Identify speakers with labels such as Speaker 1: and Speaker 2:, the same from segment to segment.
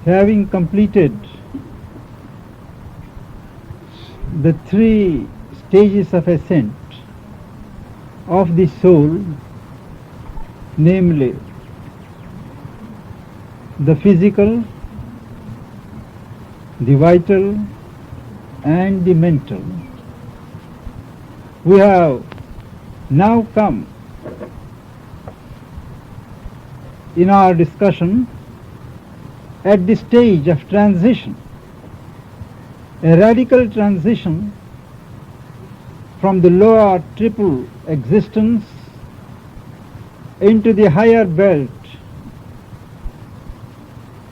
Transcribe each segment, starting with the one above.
Speaker 1: Having completed the three stages of ascent of the soul, namely the physical, the vital, and the mental, we have now come in our discussion at the stage of transition, a radical transition from the lower triple existence into the higher belt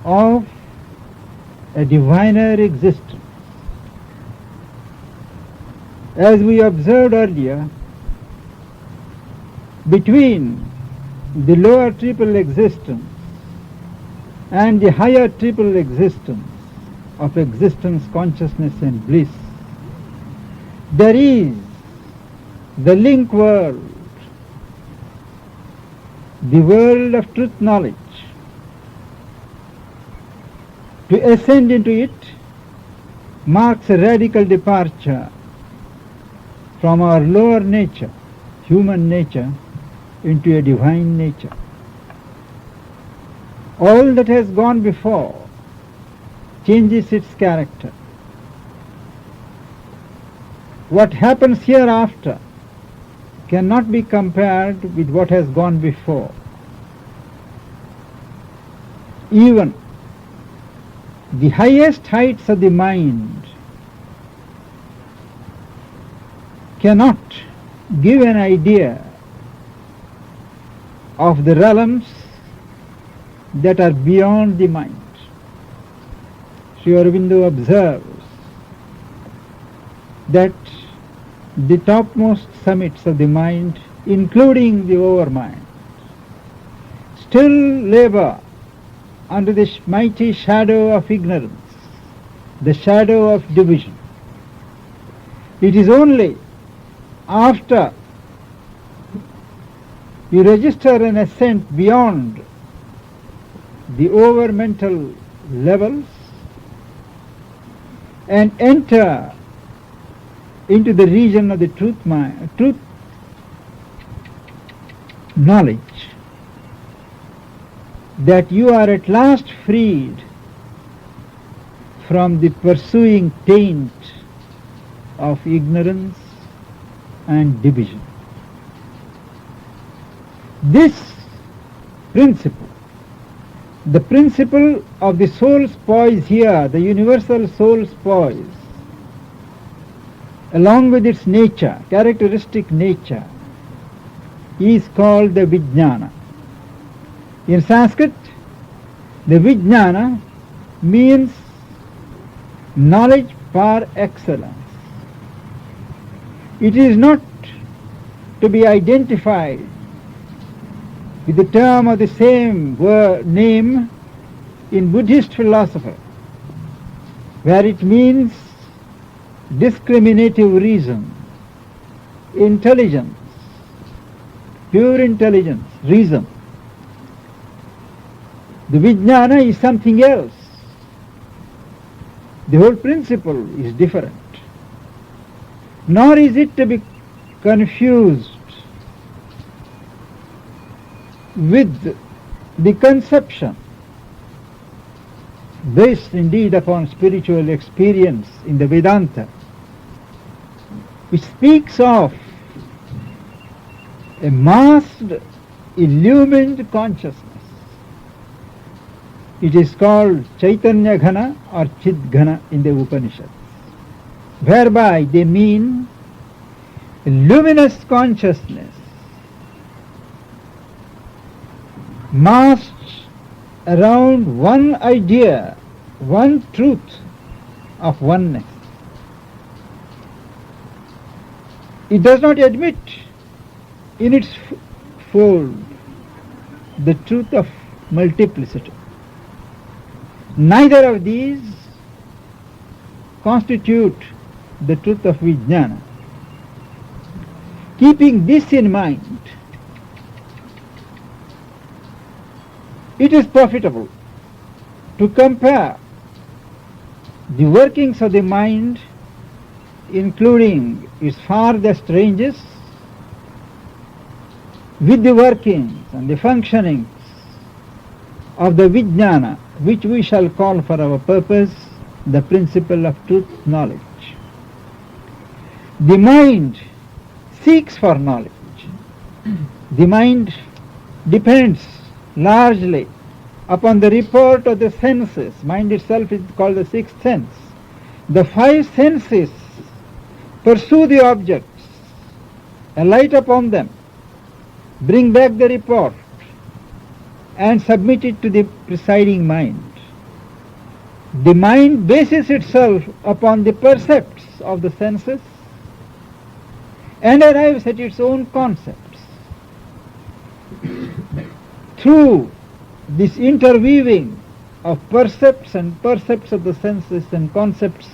Speaker 1: of a diviner existence. As we observed earlier, between the lower triple existence and the higher triple existence of existence, consciousness and bliss, there is the link world, the world of truth knowledge. To ascend into it marks a radical departure from our lower nature, human nature, into a divine nature. All that has gone before changes its character. What happens hereafter cannot be compared with what has gone before. Even the highest heights of the mind cannot give an idea of the realms that are beyond the mind. Sri Aurobindo observes that the topmost summits of the mind, including the overmind, still labor under the mighty shadow of ignorance, the shadow of division. It is only after you register an ascent beyond the over mental levels and enter into the region of the truth knowledge, that you are at last freed from the pursuing taint of ignorance and division. This principle, the principle of the soul's poise here, the universal soul's poise, along with its nature, characteristic nature, is called the Vijnana. In Sanskrit, the Vijnana means knowledge par excellence. It is not to be identified with the term of the same name in Buddhist philosophy, where it means discriminative reason, intelligence, pure intelligence, reason. The Vijnana is something else. The whole principle is different. Nor is it to be confused with the conception based indeed upon spiritual experience in the Vedanta, which speaks of a masked, illumined consciousness. It is called Chaitanya Ghana or Chit Ghana in the Upanishads, whereby they mean a luminous consciousness masked around one idea, one truth of oneness. It does not admit in its fold the truth of multiplicity. Neither of these constitute the truth of Vijnana. Keeping this in mind, it is profitable to compare the workings of the mind, including its farthest ranges, with the workings and the functionings of the vijnana, which we shall call for our purpose the principle of truth knowledge. The mind seeks for knowledge. The mind depends largely upon the report of the senses. Mind itself is called the sixth sense. The five senses pursue the objects, alight upon them, bring back the report, and submit it to the presiding mind. The mind bases itself upon the percepts of the senses and arrives at its own concepts. Through this interweaving of percepts and percepts of the senses and concepts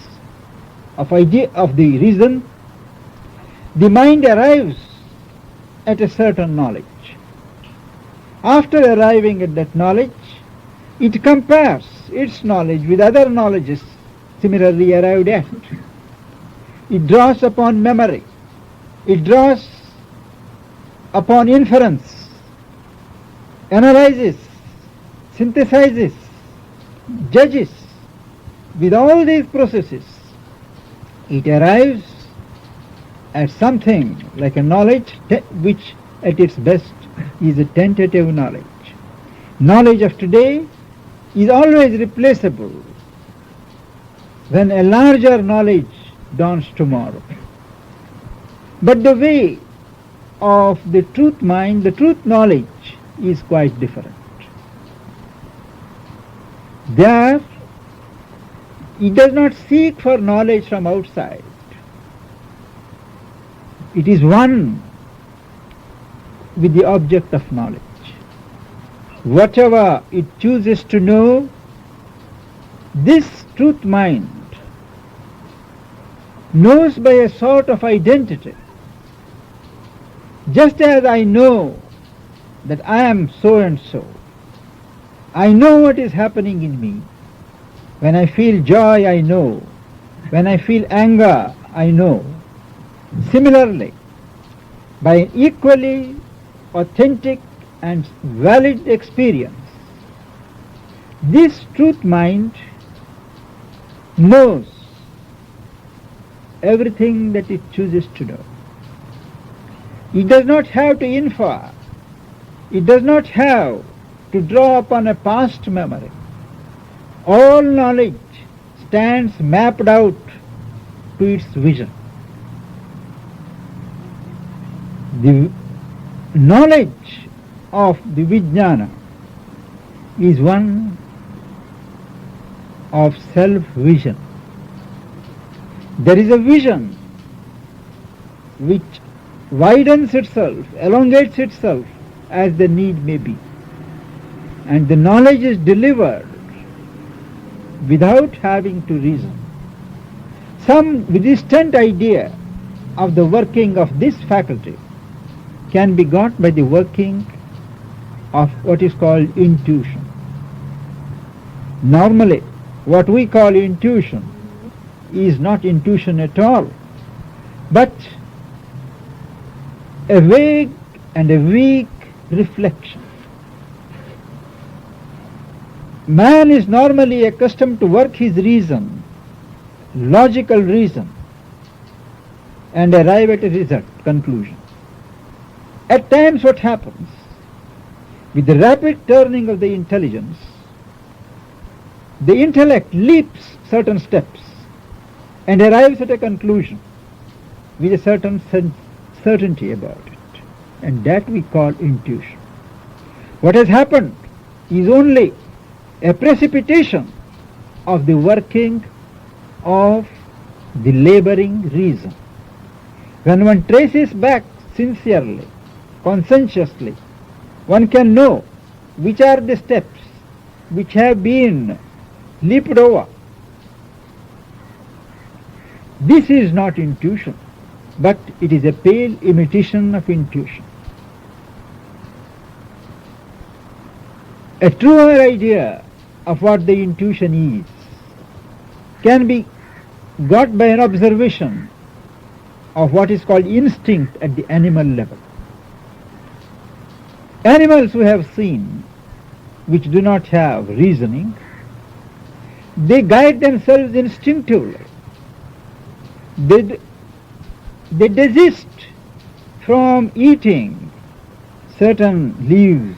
Speaker 1: of the reason, the mind arrives at a certain knowledge. After arriving at that knowledge, it compares its knowledge with other knowledges similarly arrived at. It draws upon memory. It draws upon inference, analyzes, synthesizes, judges. With all these processes, it arrives at something like a knowledge which at its best is a tentative knowledge. Knowledge of today is always replaceable when a larger knowledge dawns tomorrow. But the way of the truth mind, the truth knowledge, is quite different. There, it does not seek for knowledge from outside. It is one with the object of knowledge. Whatever it chooses to know, this truth mind knows by a sort of identity. Just as I know that I am so and so, I know what is happening in me. When I feel joy, I know. When I feel anger, I know. Similarly, by an equally authentic and valid experience, this truth mind knows everything that it chooses to know. It does not have to infer. It does not have to draw upon a past memory. All knowledge stands mapped out to its vision. The knowledge of the vijnana is one of self-vision. There is a vision which widens itself, elongates itself as the need may be. And the knowledge is delivered without having to reason. Some distant idea of the working of this faculty can be got by the working of what is called intuition. Normally, what we call intuition is not intuition at all, but a vague and a weak reflection. Man is normally accustomed to work his reason, logical reason, and arrive at a result, conclusion. At times what happens, with the rapid turning of the intelligence, the intellect leaps certain steps and arrives at a conclusion with a certain certainty about it. And that we call intuition. What has happened is only a precipitation of the working of the laboring reason. When one traces back sincerely, conscientiously, one can know which are the steps which have been leaped over. This is not intuition, but it is a pale imitation of intuition. A truer idea of what the intuition is can be got by an observation of what is called instinct at the animal level. Animals we have seen, which do not have reasoning, they guide themselves instinctively. They desist from eating certain leaves.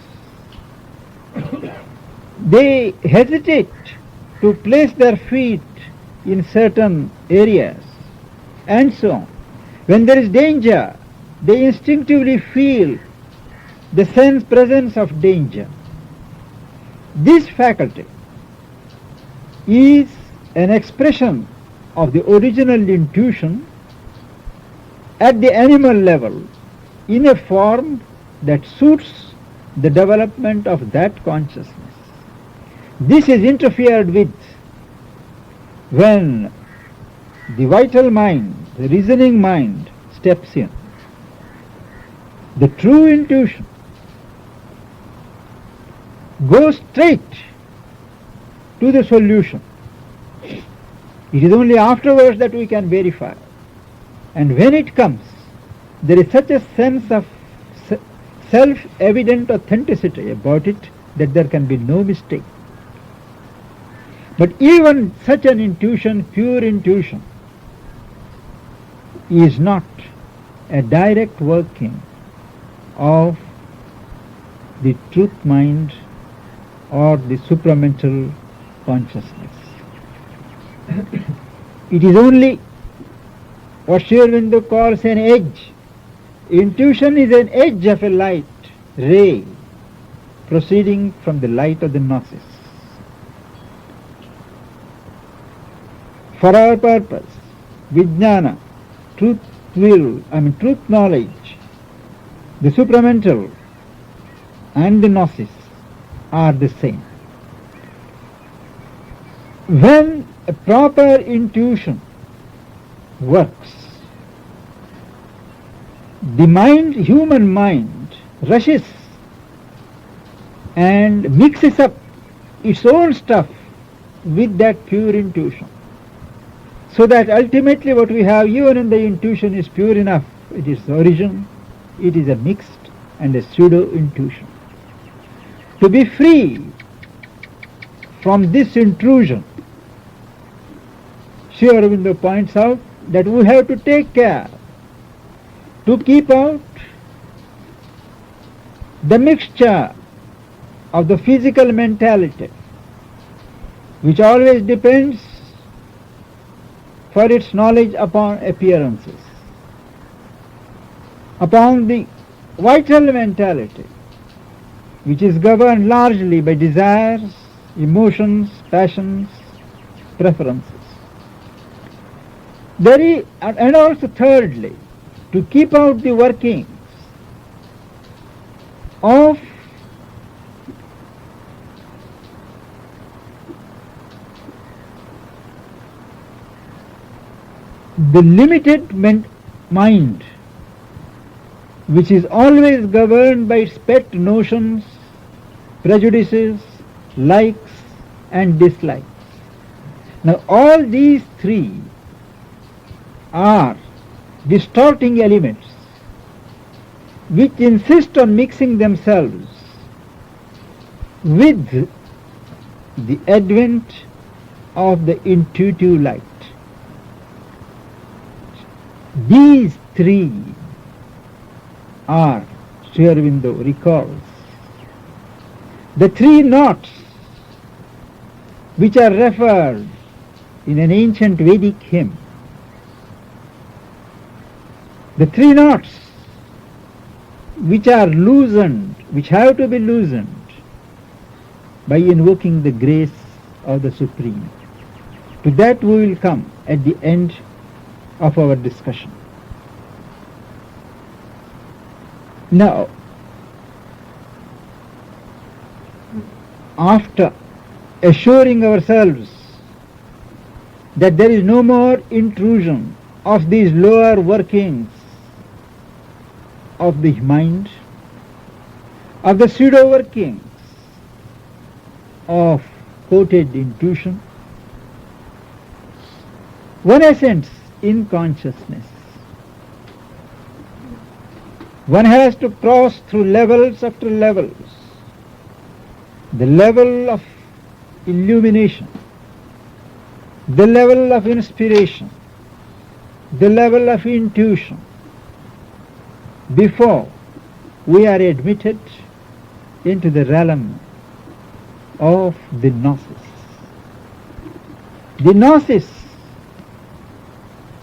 Speaker 1: They hesitate to place their feet in certain areas, and so on. When there is danger, they instinctively feel the sense presence of danger. This faculty is an expression of the original intuition at the animal level in a form that suits the development of that consciousness. This is interfered with when the vital mind, the reasoning mind, steps in. The true intuition goes straight to the solution. It is only afterwards that we can verify. And when it comes, there is such a sense of self-evident authenticity about it that there can be no mistake. But even such an intuition, pure intuition, is not a direct working of the truth mind or the supramental consciousness. It is only what Sri Aurobindo calls an edge. Intuition is an edge of a light ray proceeding from the light of the gnosis. For our purpose, Vijnana, truth knowledge, the supramental and the gnosis are the same. When a proper intuition works, the mind, human mind, rushes and mixes up its own stuff with that pure intuition. So that ultimately what we have even in the intuition is pure enough. It is the origin, it is a mixed and a pseudo-intuition. To be free from this intrusion, Sri Aurobindo points out that we have to take care to keep out the mixture of the physical mentality, which always depends for its knowledge upon appearances, upon the vital mentality, which is governed largely by desires, emotions, passions, preferences. And also thirdly, to keep out the workings of the limited mind, which is always governed by its pet notions, prejudices, likes and dislikes. Now all these three are distorting elements which insist on mixing themselves with the advent of the intuitive light. These three are, Sri Aurobindo recalls, the three knots which are referred in an ancient Vedic hymn. The three knots which are loosened, which have to be loosened by invoking the grace of the Supreme. To that we will come at the end of our discussion. Now, after assuring ourselves that there is no more intrusion of these lower workings of the mind, of the pseudo workings of quoted intuition, one ascends in consciousness. One has to cross through levels after levels. The level of illumination, the level of inspiration, the level of intuition, before we are admitted into the realm of the gnosis. The gnosis,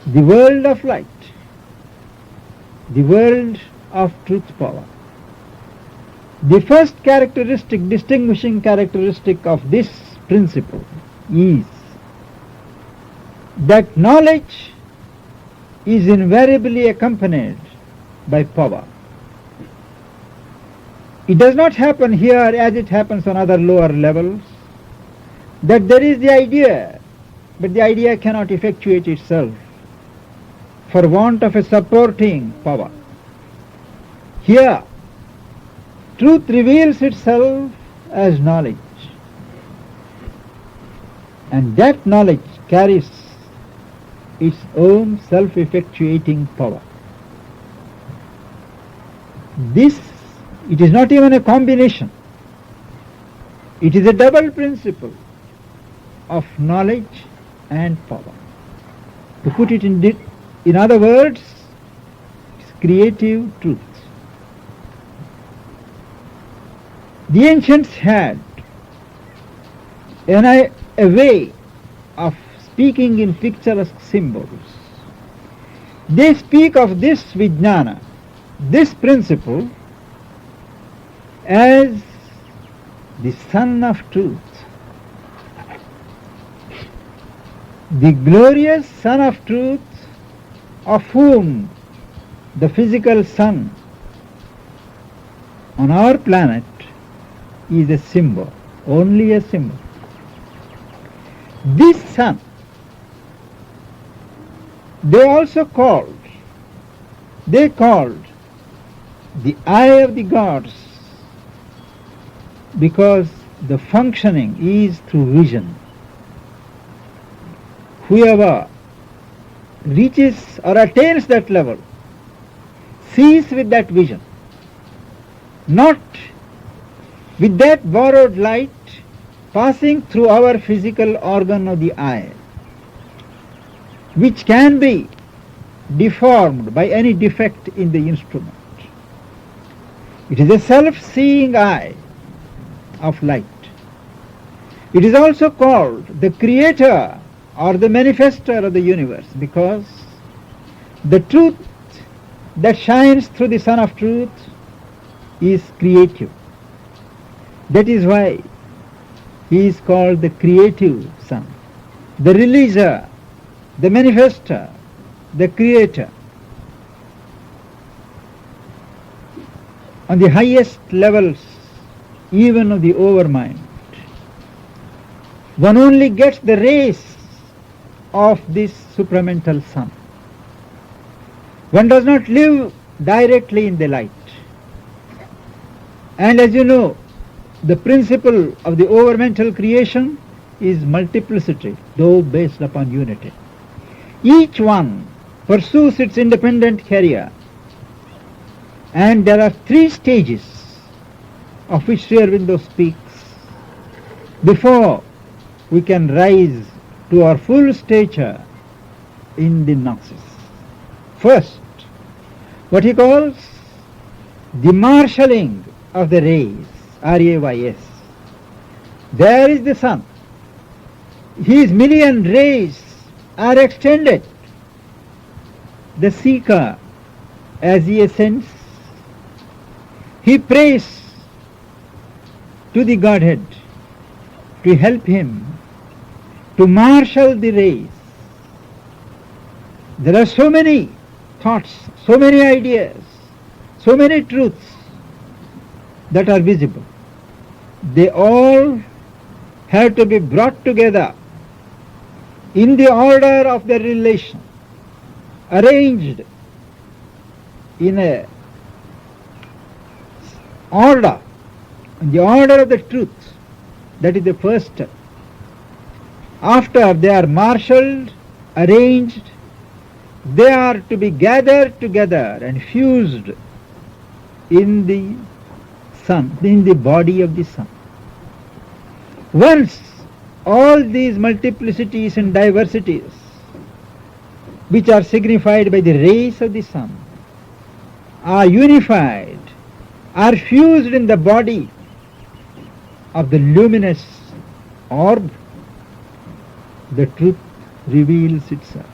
Speaker 1: the world of light, the world of truth power. The first characteristic, distinguishing characteristic of this principle is that knowledge is invariably accompanied by power. It does not happen here as it happens on other lower levels, that there is the idea, but the idea cannot effectuate itself for want of a supporting power. Here, truth reveals itself as knowledge, and that knowledge carries its own self-effectuating power. This, it is not even a combination. It is a double principle of knowledge and power. To put it in other words, it's creative truth. The ancients had a way of speaking in picturesque symbols. They speak of this vijnana, this principle, as the sun of truth, the glorious sun of truth, of whom the physical sun on our planet is a symbol, only a symbol. This sun, they called the eye of the gods, because the functioning is through vision. Whoever reaches or attains that level sees with that vision, not with that borrowed light passing through our physical organ of the eye, which can be deformed by any defect in the instrument. It is a self-seeing eye of light. It is also called the creator or the manifester of the universe, because the truth that shines through the sun of truth is creative. That is why he is called the creative sun, the releaser, the manifester, the creator. On the highest levels, even of the overmind, one only gets the rays of this supramental sun. One does not live directly in the light. And as you know, the principle of the overmental creation is multiplicity, though based upon unity. Each one pursues its independent career, and there are 3 stages of which Sri Aurobindo speaks before we can rise to our full stature in the gnosis. First, what he calls the marshalling of the rays, R-A-Y-S. There is the sun. His million rays are extended. The seeker, as he ascends, he prays to the Godhead to help him to marshal the rays. There are so many thoughts, so many ideas, so many truths that are visible. They all have to be brought together in the order of their relation, arranged in a order, in the order of the truth. That is the first step. After they are marshaled, arranged, they are to be gathered together and fused in the sun, in the body of the sun. Once all these multiplicities and diversities, which are signified by the rays of the sun, are unified, are fused in the body of the luminous orb, the truth reveals itself.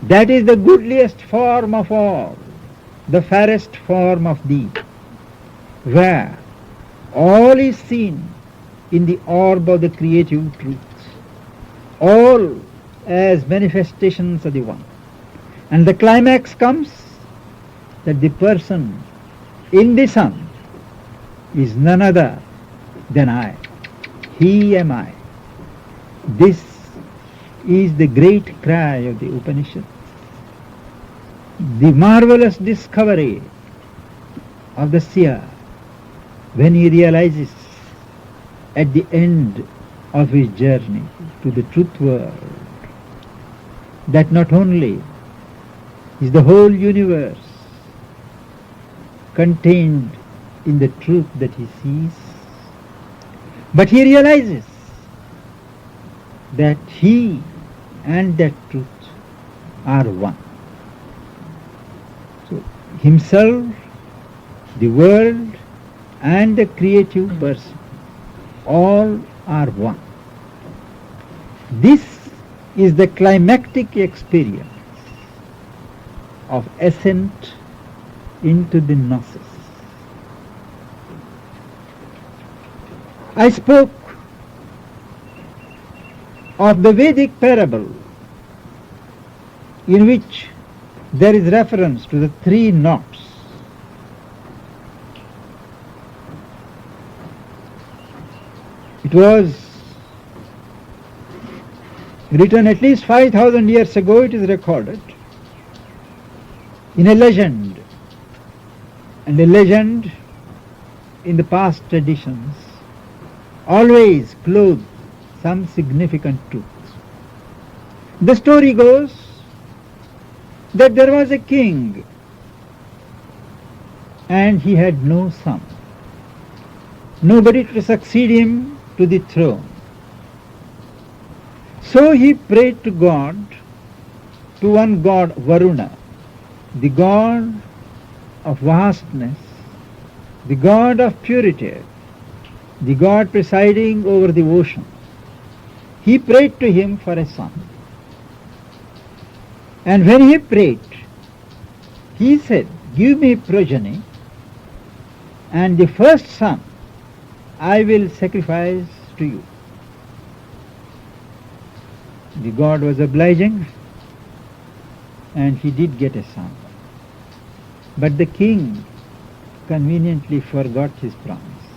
Speaker 1: That is the goodliest form of all, the fairest form of thee, where all is seen in the orb of the creative truth, all as manifestations of the one. And the climax comes that the person in the sun is none other than I. He am I. This is the great cry of the Upanishad. The marvelous discovery of the seer when he realizes at the end of his journey to the truth world that not only is the whole universe contained in the truth that he sees, but he realizes that he and that truth are one. So himself, the world, and the creative person, all are one. This is the climactic experience of ascent into the gnosis. I spoke of the Vedic parable in which there is reference to the three knots. It was written at least 5,000 years ago, it is recorded, in a legend. And a legend in the past traditions always clothes some significant truth. The story goes that there was a king and he had no son, nobody to succeed him to the throne. So he prayed to God, to one god Varuna, the god of vastness, the god of purity, the god presiding over the ocean. He prayed to him for a son. And when he prayed, he said, "Give me progeny, and the first son I will sacrifice to you." The god was obliging, and he did get a son. But the king conveniently forgot his promise.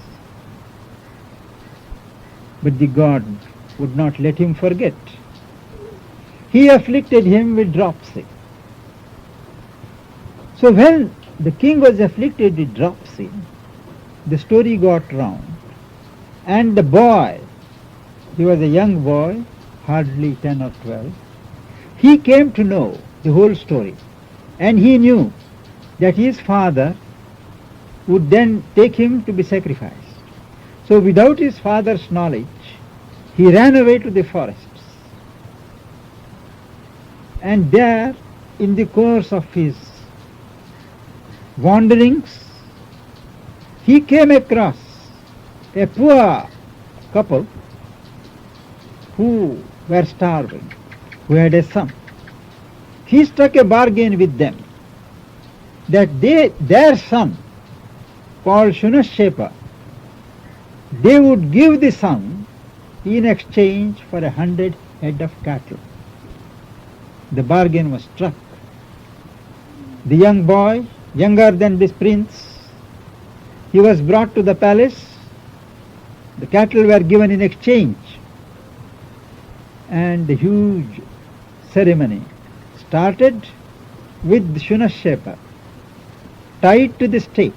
Speaker 1: But the god would not let him forget. He afflicted him with dropsy. So when the king was afflicted with dropsy, the story got round, and the boy, he was a young boy, hardly 10 or 12, he came to know the whole story, and he knew that his father would then take him to be sacrificed. So without his father's knowledge, he ran away to the forests. And there, in the course of his wanderings, he came across a poor couple who were starving, who had a son. He struck a bargain with them that their son, called Shunashepa, they would give the son in exchange for 100 head of cattle. The bargain was struck. The young boy, younger than this prince, he was brought to the palace. The cattle were given in exchange, and the huge ceremony started with Shunashepa tied to the stake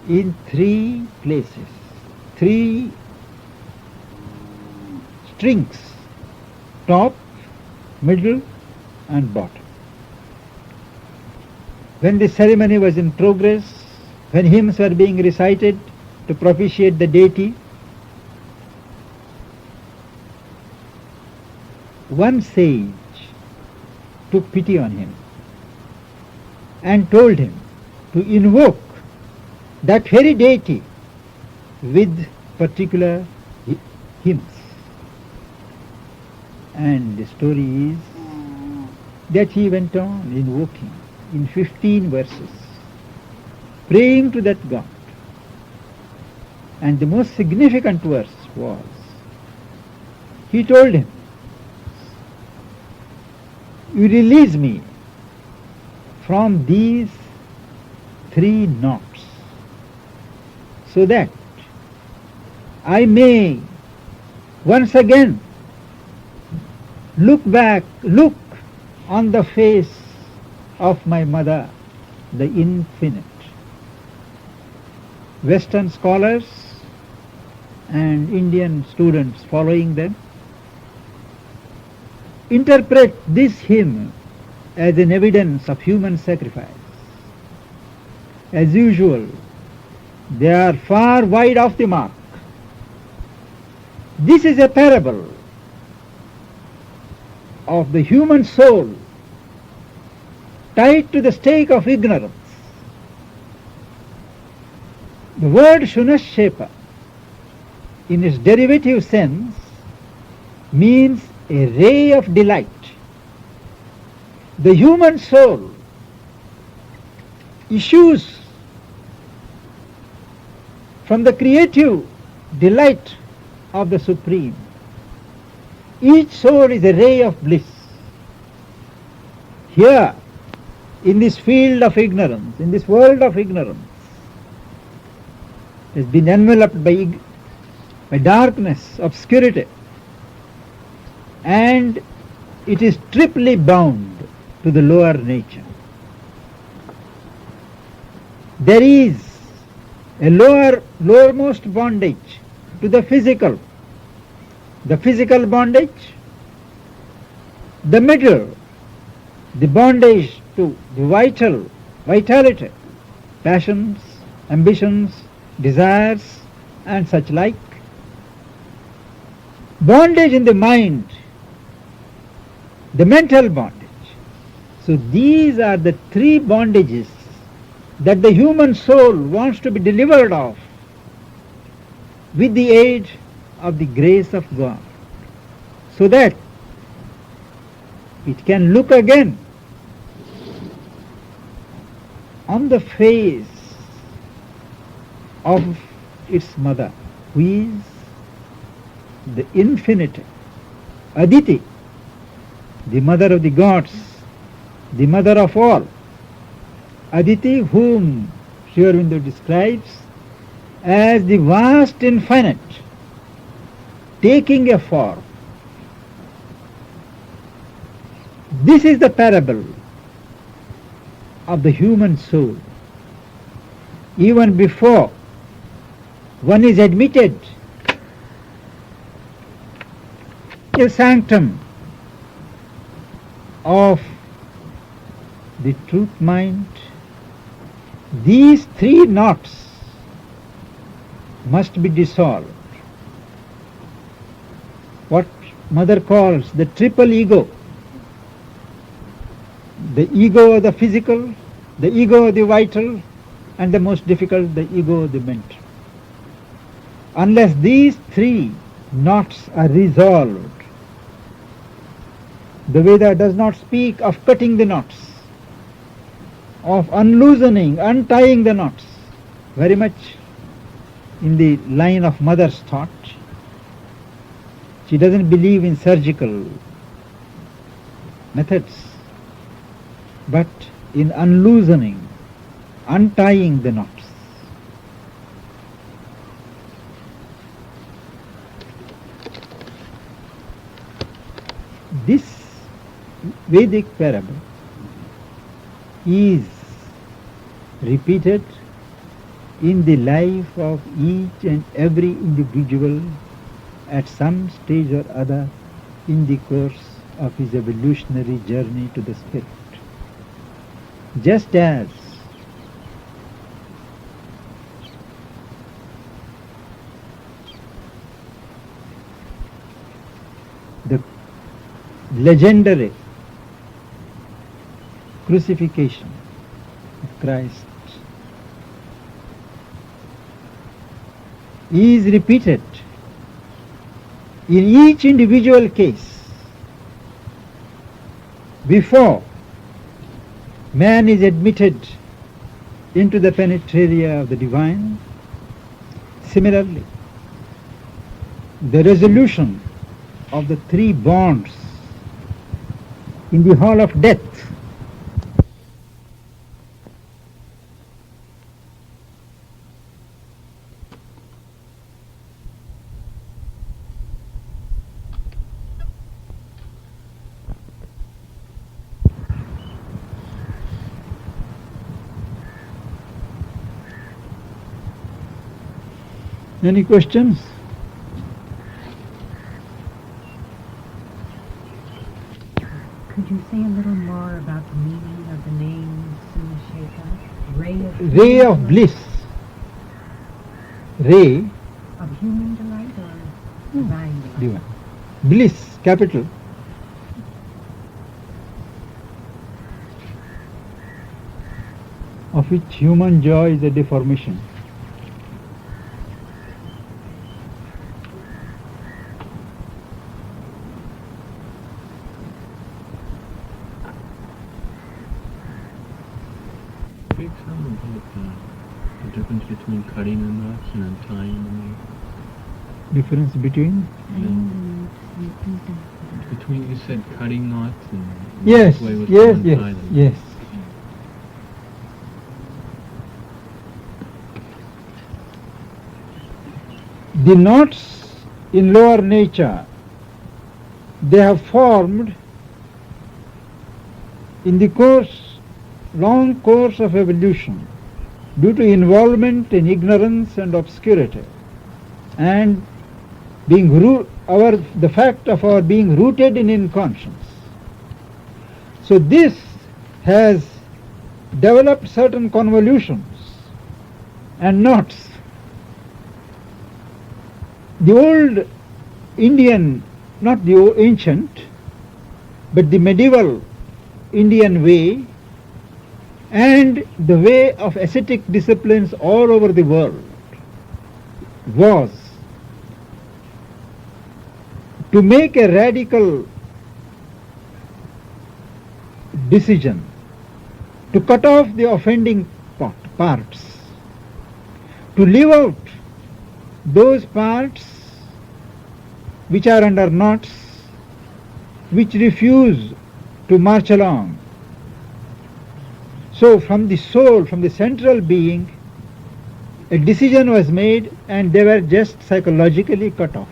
Speaker 1: in 3 places, 3 strings, top, middle and bottom. When the ceremony was in progress, when hymns were being recited to propitiate the deity, one sage took pity on him and told him to invoke that very deity with particular hymns. And the story is that he went on invoking in 15 verses, praying to that God. And the most significant verse was, he told him, you release me from these 3 knots so that I may once again look on the face of my mother, the infinite. Western scholars and Indian students following them interpret this hymn as an evidence of human sacrifice. As usual, they are far wide off the mark. This is a parable of the human soul tied to the stake of ignorance. The word Shunashepa, in its derivative sense, means a ray of delight. The human soul issues from the creative delight of the Supreme. Each soul is a ray of bliss. Here, in this field of ignorance, in this world of ignorance, has been enveloped by darkness, obscurity, and it is triply bound to the lower nature. There is a lowermost bondage to the physical bondage, the middle, the bondage to the vitality, passions, ambitions, desires and such like, bondage in the mind, the mental bondage. So these are the 3 bondages that the human soul wants to be delivered of with the aid of the grace of God, so that it can look again on the face of its mother, who is the infinite, Aditi, the mother of the gods, the mother of all. Aditi, whom Sri Aurobindo describes as the vast infinite taking a form. This is the parable of the human soul. Even before one is admitted a sanctum of the truth mind, these 3 knots must be dissolved. What Mother calls the triple ego, the ego of the physical, the ego of the vital, and the most difficult, the ego of the mental. Unless these 3 knots are resolved, the Veda does not speak of cutting the knots, of unloosening, untying the knots, very much in the line of Mother's thought. She doesn't believe in surgical methods, but in unloosening, untying the knots. This Vedic parable is repeated in the life of each and every individual at some stage or other in the course of his evolutionary journey to the spirit. Just as the legendary crucifixion of Christ is repeated in each individual case before man is admitted into the penetralia of the divine. Similarly, the resolution of the three bonds in the hall of death Any questions?
Speaker 2: Could you say a little more about the meaning of the name Sunasheta?
Speaker 1: Ray of bliss. Ray
Speaker 2: Of human delight or divine delight?
Speaker 1: divine. Bliss, capital. Of which human joy is a deformation.
Speaker 3: Speak some about the difference between cutting the knots and untying the knots.
Speaker 1: Difference between?
Speaker 3: Between, you said cutting knots and
Speaker 1: Yes,
Speaker 3: this way was
Speaker 1: yes,
Speaker 3: to
Speaker 1: yes,
Speaker 3: untie them.
Speaker 1: yes. The knots in lower nature, they have formed in the long course of evolution due to involvement in ignorance and obscurity, and the fact of our being rooted in inconscience. So this has developed certain convolutions and knots. The old Indian, not the ancient, but the medieval Indian way and the way of ascetic disciplines all over the world was to make a radical decision to cut off the offending parts, to leave out those parts which are under knots, which refuse to march along. So from the soul, from the central being, a decision was made and they were just psychologically cut off.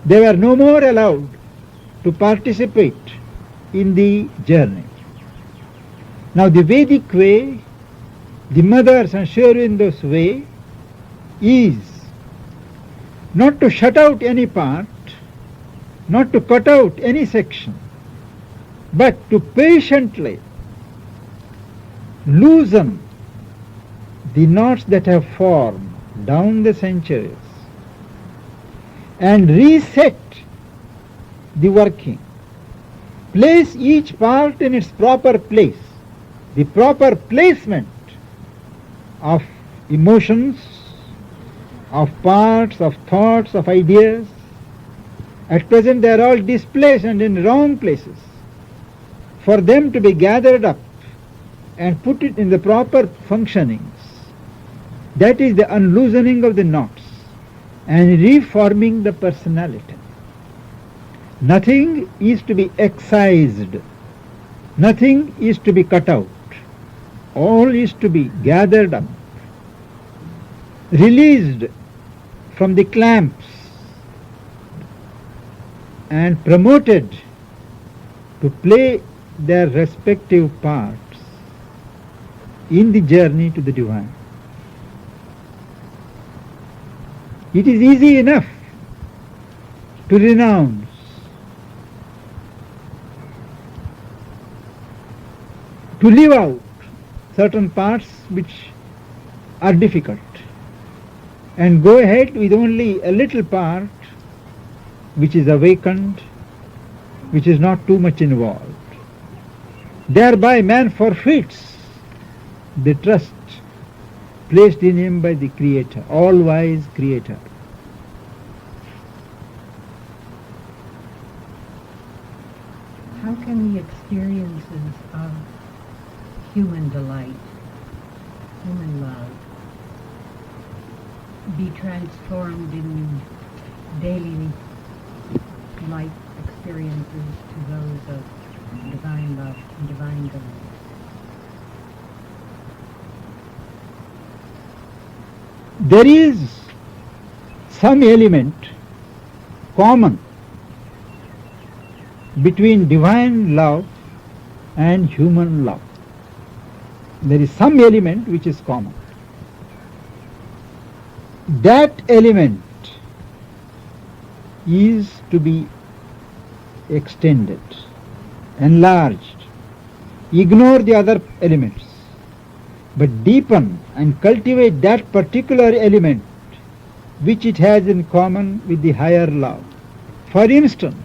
Speaker 1: They were no more allowed to participate in the journey. Now the Vedic way, the mothers and Sri Aurobindo's way, is not to shut out any part, not to cut out any section, but to patiently loosen the knots that have formed down the centuries and reset the working. Place each part in its proper place. The proper placement of emotions, of parts, of thoughts, of ideas. At present they are all displaced and in wrong places. For them to be gathered up and put it in the proper functionings, that is the unloosening of the knots and reforming the personality. Nothing is to be excised, nothing is to be cut out, all is to be gathered up, released from the clamps and promoted to play their respective parts in the journey to the divine. It is easy enough to renounce, to leave out certain parts which are difficult, and go ahead with only a little part which is awakened, which is not too much involved. Thereby man forfeits the trust placed in him by the Creator, all-wise Creator.
Speaker 2: How can the experiences of human delight, human love, be transformed in daily life experiences to those of divine love and divine delight?
Speaker 1: There is some element common between divine love and human love. There is some element which is common. That element is to be extended, enlarged. Ignore the other elements, but deepen and cultivate that particular element which it has in common with the higher love. For instance,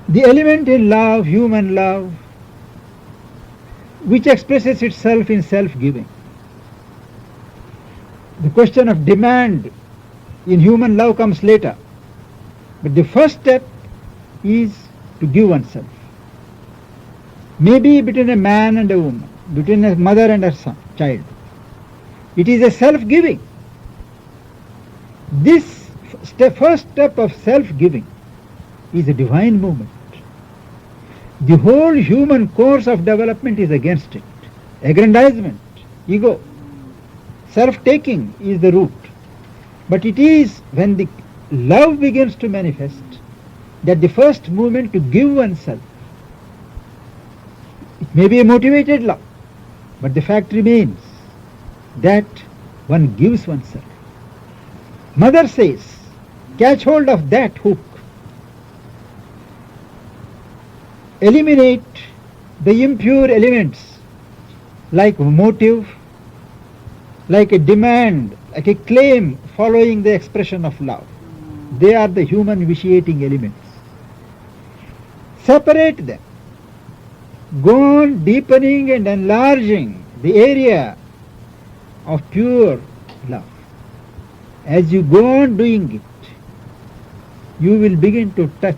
Speaker 1: the element in love, human love, which expresses itself in self-giving. The question of demand in human love comes later, but the first step is to give oneself. Maybe between a man and a woman, between a mother and her son, child. It is a self-giving. This first step of self-giving is a divine movement. The whole human course of development is against it. Aggrandizement, ego, self-taking is the root. But it is when the love begins to manifest that the first movement to give oneself. It may be a motivated love, but the fact remains that one gives oneself. Mother says, catch hold of that hook. Eliminate the impure elements like motive, like a demand, like a claim following the expression of love. They are the human vitiating elements. Separate them. Go on deepening and enlarging the area of pure love. As you go on doing it, you will begin to touch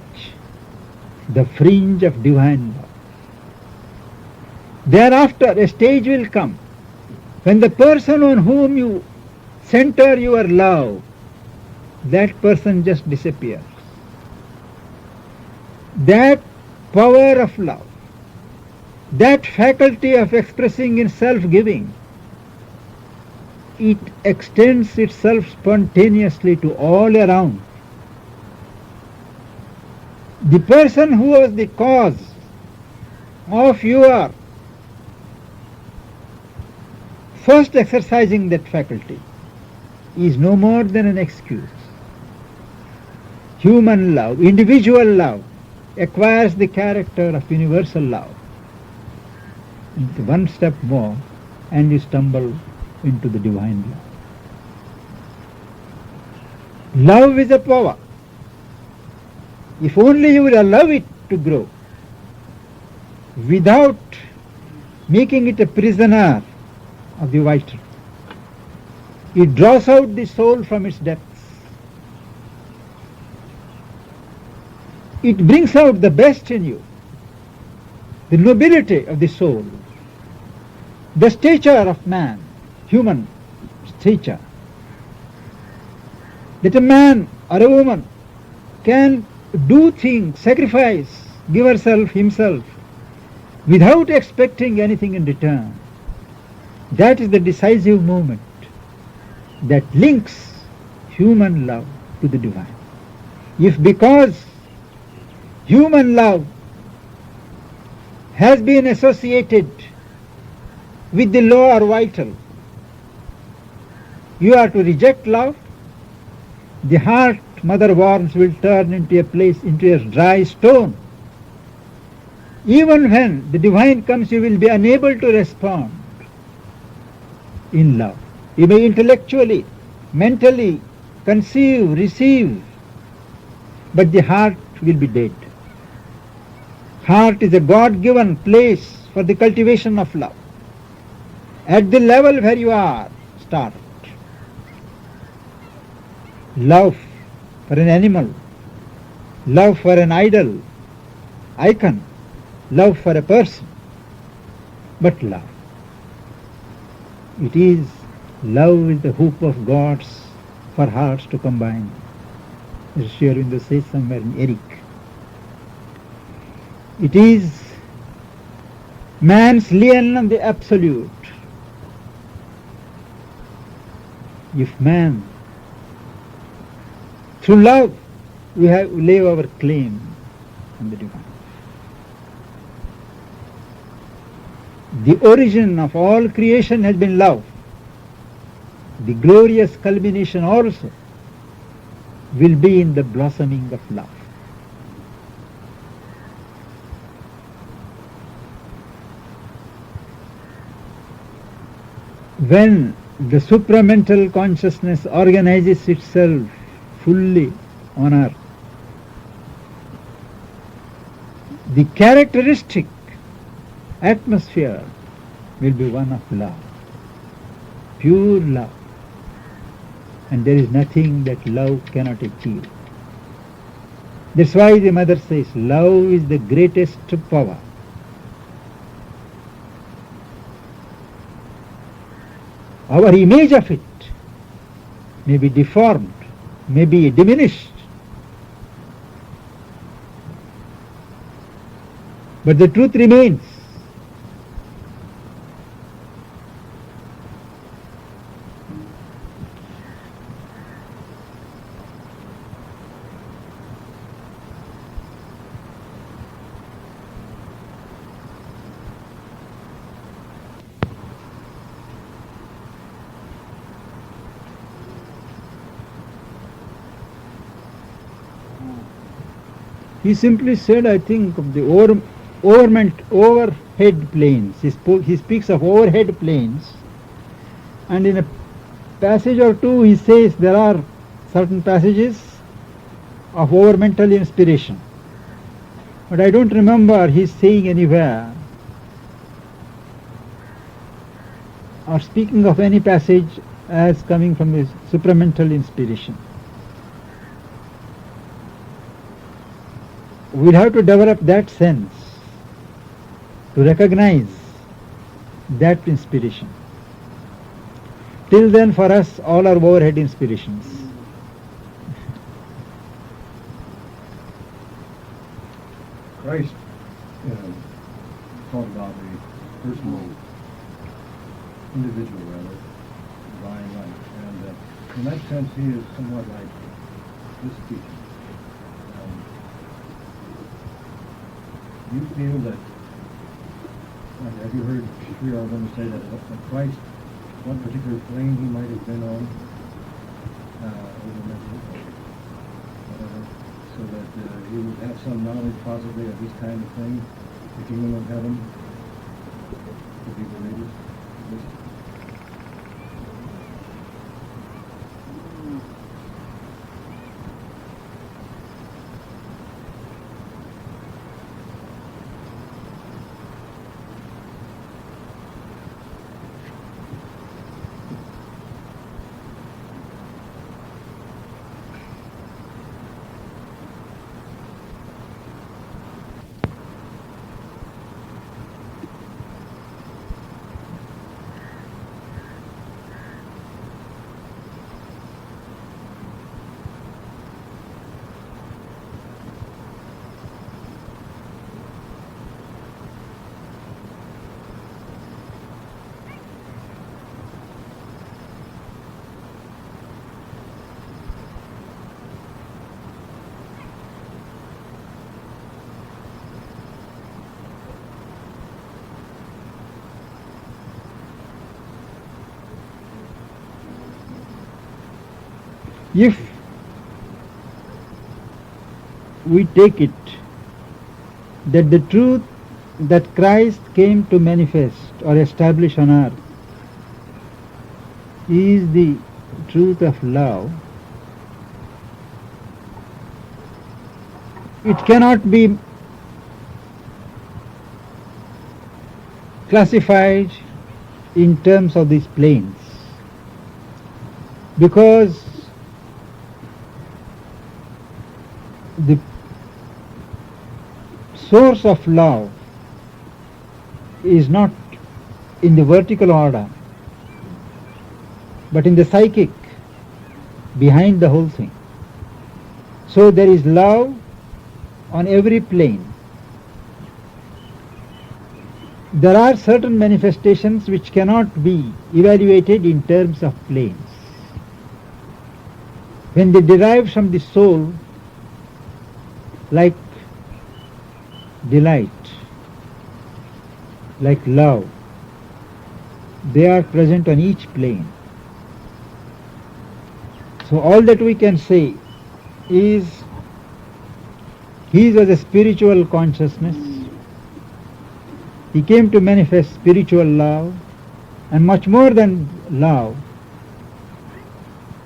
Speaker 1: the fringe of divine love. Thereafter, a stage will come when the person on whom you center your love, that person just disappears. That power of love, that faculty of expressing in self-giving, it extends itself spontaneously to all around. The person who was the cause of your first exercising that faculty is no more than an excuse. Human love, individual love, acquires the character of universal love. One step more and you stumble into the divine love. Love is a power. If only you will allow it to grow without making it a prisoner of the vital. It draws out the soul from its depths. It brings out the best in you, the nobility of the soul, the stature of man, human stature. That a man or a woman can do things, sacrifice, give herself, himself, without expecting anything in return. That is the decisive moment that links human love to the divine. If because human love has been associated with the lower vital, you are to reject love, the heart mother warms will turn into a dry stone. Even when the divine comes, you will be unable to respond in love. You may intellectually, mentally conceive, receive, but the heart will be dead. Heart is a God-given place for the cultivation of love. At the level where you are, start. Love for an animal, love for an idol, icon, love for a person, but love. It is love is the hoop of gods for hearts to combine. As Sri Aurobindo says somewhere in Eric. It is man's lien on the absolute. If man, through love, we lay our claim on the divine. The origin of all creation has been love. The glorious culmination also will be in the blossoming of love. When the supramental consciousness organizes itself fully on earth, the characteristic atmosphere will be one of love, pure love, and there is nothing that love cannot achieve. That's why the mother says love is the greatest power. Our image of it may be deformed, may be diminished, but the truth remains. He simply said, I think, of the overhead planes. He speaks of overhead planes, and in a passage or two he says there are certain passages of overmental inspiration. But I don't remember he saying anywhere or speaking of any passage as coming from his supramental inspiration. We'll have to develop that sense to recognize that inspiration. Till then, for us, all are overhead inspirations.
Speaker 4: Christ talked about a personal, individual rather, divine life, and in that sense, he is somewhat like this teacher. You feel that, have you heard Sri Aurobindo say that Christ, one particular plane he might have been on, whatever, so that he would have some knowledge possibly of this kind of thing, the kingdom of heaven, to be believers?
Speaker 1: If we take it that the truth that Christ came to manifest or establish on earth is the truth of love, it cannot be classified in terms of these planes, because the source of love is not in the vertical order, but in the psychic behind the whole thing. So there is love on every plane. There are certain manifestations which cannot be evaluated in terms of planes. When they derive from the soul, like delight, like love, they are present on each plane. So all that we can say is he was a spiritual consciousness. He came to manifest spiritual love, and much more than love,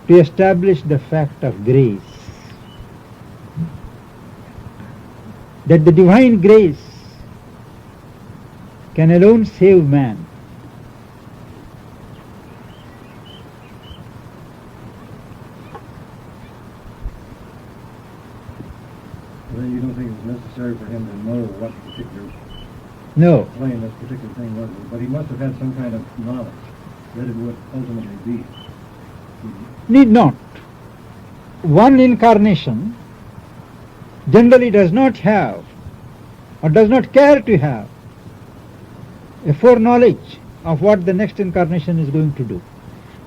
Speaker 1: to establish the fact of grace. That the divine grace can alone save man.
Speaker 4: Then you don't think it was necessary for him to know what particular
Speaker 1: No,
Speaker 4: plane this particular thing was, but he must have had some kind of knowledge that it would ultimately be.
Speaker 1: need not. One incarnation generally does not have or does not care to have a foreknowledge of what the next incarnation is going to do.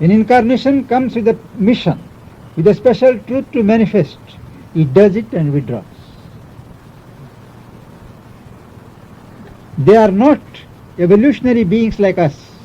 Speaker 1: An incarnation comes with a mission, with a special truth to manifest. It does it and withdraws. They are not evolutionary beings like us.